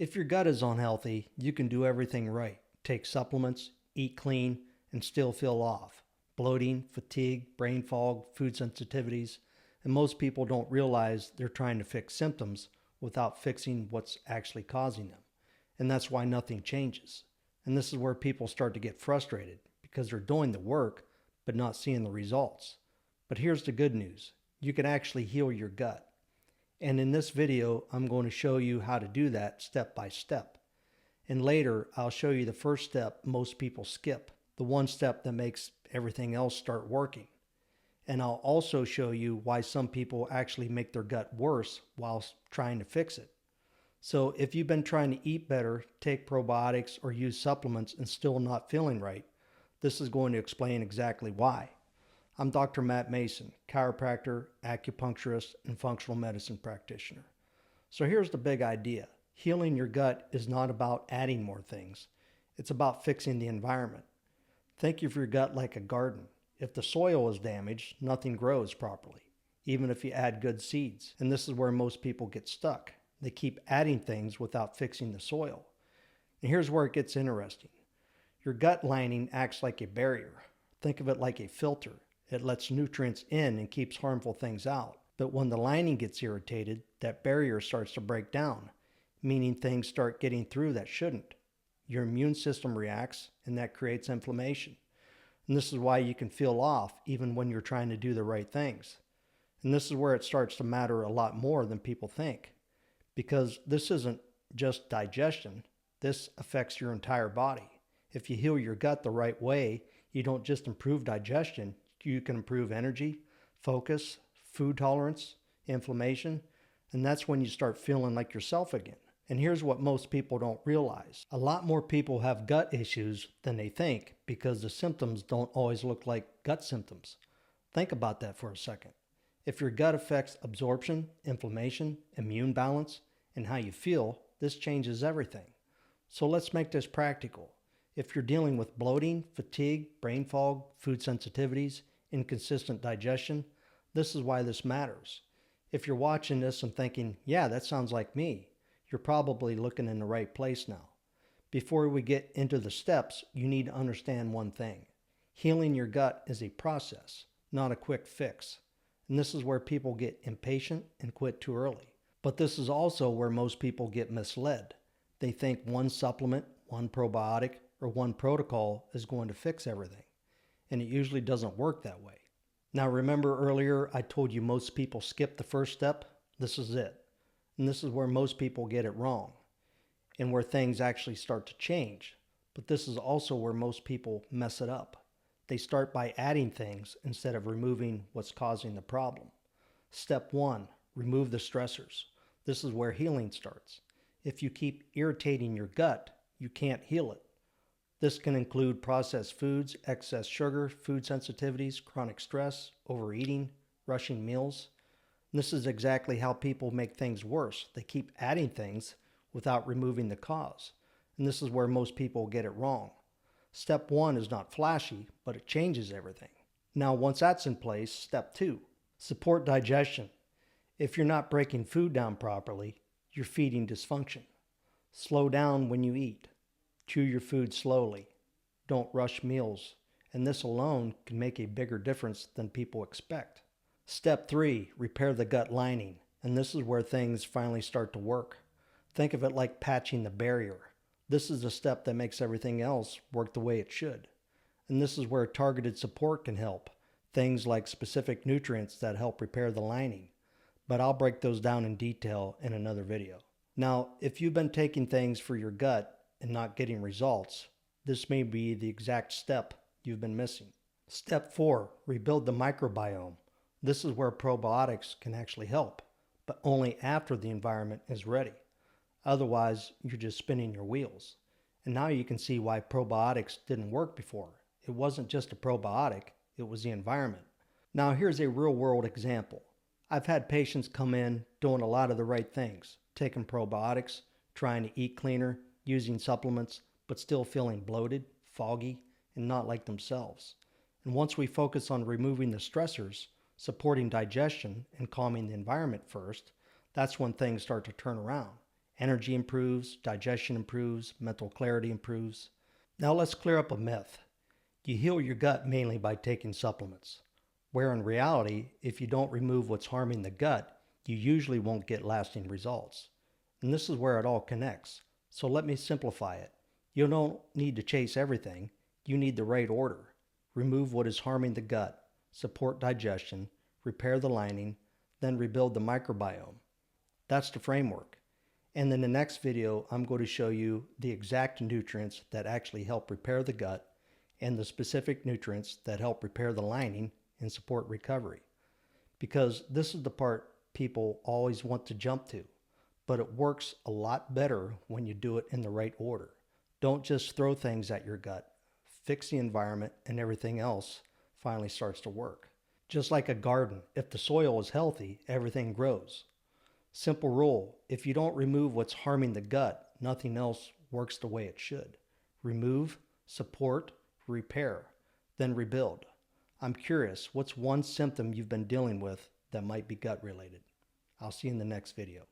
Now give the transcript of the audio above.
If your gut is unhealthy, you can do everything right. Take supplements, eat clean, and still feel off. Bloating, fatigue, brain fog, food sensitivities, and most people don't realize they're trying to fix symptoms without fixing what's actually causing them. And that's why nothing changes. And this is where people start to get frustrated because they're doing the work but not seeing the results. But here's the good news. You can actually heal your gut. And in this video, I'm going to show you how to do that step by step. And later, I'll show you the first step most people skip, the one step that makes everything else start working. And I'll also show you why some people actually make their gut worse while trying to fix it. So if you've been trying to eat better, take probiotics, or use supplements and still not feeling right, this is going to explain exactly why. I'm Dr. Matt Mason, chiropractor, acupuncturist, and functional medicine practitioner. So here's the big idea. Healing your gut is not about adding more things. It's about fixing the environment. Think of your gut like a garden. If the soil is damaged, nothing grows properly, even if you add good seeds. And this is where most people get stuck. They keep adding things without fixing the soil. And here's where it gets interesting. Your gut lining acts like a barrier. Think of it like a filter. It lets nutrients in and keeps harmful things out. But when the lining gets irritated, that barrier starts to break down, meaning things start getting through that shouldn't. Your immune system reacts, and that creates inflammation. And this is why you can feel off even when you're trying to do the right things. And this is where it starts to matter a lot more than people think. Because this isn't just digestion. This affects your entire body. If you heal your gut the right way, you don't just improve digestion, you can improve energy, focus, food tolerance, inflammation, and that's when you start feeling like yourself again. And here's what most people don't realize. A lot more people have gut issues than they think because the symptoms don't always look like gut symptoms. Think about that for a second. If your gut affects absorption, inflammation, immune balance, and how you feel, this changes everything. So let's make this practical. If you're dealing with bloating, fatigue, brain fog, food sensitivities, inconsistent digestion, this is why this matters. If you're watching this and thinking, yeah, that sounds like me, you're probably looking in the right place now. Before we get into the steps, you need to understand one thing. Healing your gut is a process, not a quick fix. And this is where people get impatient and quit too early. But this is also where most people get misled. They think one supplement, one probiotic, or one protocol is going to fix everything. And it usually doesn't work that way. Now remember earlier I told you most people skip the first step? This is it. And this is where most people get it wrong and where things actually start to change. But this is also where most people mess it up. They start by adding things instead of removing what's causing the problem. Step 1, remove the stressors. This is where healing starts. If you keep irritating your gut, you can't heal it. This can include processed foods, excess sugar, food sensitivities, chronic stress, overeating, rushing meals. And this is exactly how people make things worse. They keep adding things without removing the cause. And this is where most people get it wrong. Step 1 is not flashy, but it changes everything. Now, once that's in place, step 2, support digestion. If you're not breaking food down properly, you're feeding dysfunction. Slow down when you eat. Chew your food slowly. Don't rush meals. And this alone can make a bigger difference than people expect. Step 3, repair the gut lining. And this is where things finally start to work. Think of it like patching the barrier. This is the step that makes everything else work the way it should. And this is where targeted support can help. Things like specific nutrients that help repair the lining. But I'll break those down in detail in another video. Now, if you've been taking things for your gut and not getting results, this may be the exact step you've been missing. Step 4, rebuild the microbiome. This is where probiotics can actually help, but only after the environment is ready. Otherwise, you're just spinning your wheels. And now you can see why probiotics didn't work before. It wasn't just a probiotic, it was the environment. Now here's a real-world example. I've had patients come in doing a lot of the right things, taking probiotics, trying to eat cleaner, using supplements, but still feeling bloated, foggy, and not like themselves. And once we focus on removing the stressors, supporting digestion, and calming the environment first, that's when things start to turn around. Energy improves, digestion improves, mental clarity improves. Now let's clear up a myth. You heal your gut mainly by taking supplements, where in reality, if you don't remove what's harming the gut, you usually won't get lasting results. And this is where it all connects. So let me simplify it. You don't need to chase everything. You need the right order. Remove what is harming the gut, support digestion, repair the lining, then rebuild the microbiome. That's the framework. And in the next video, I'm going to show you the exact nutrients that actually help repair the gut and the specific nutrients that help repair the lining and support recovery. Because this is the part people always want to jump to, but it works a lot better when you do it in the right order. Don't just throw things at your gut. Fix the environment and everything else finally starts to work. Just like a garden, if the soil is healthy, everything grows. Simple rule, if you don't remove what's harming the gut, nothing else works the way it should. Remove, support, repair, then rebuild. I'm curious, what's one symptom you've been dealing with that might be gut related? I'll see you in the next video.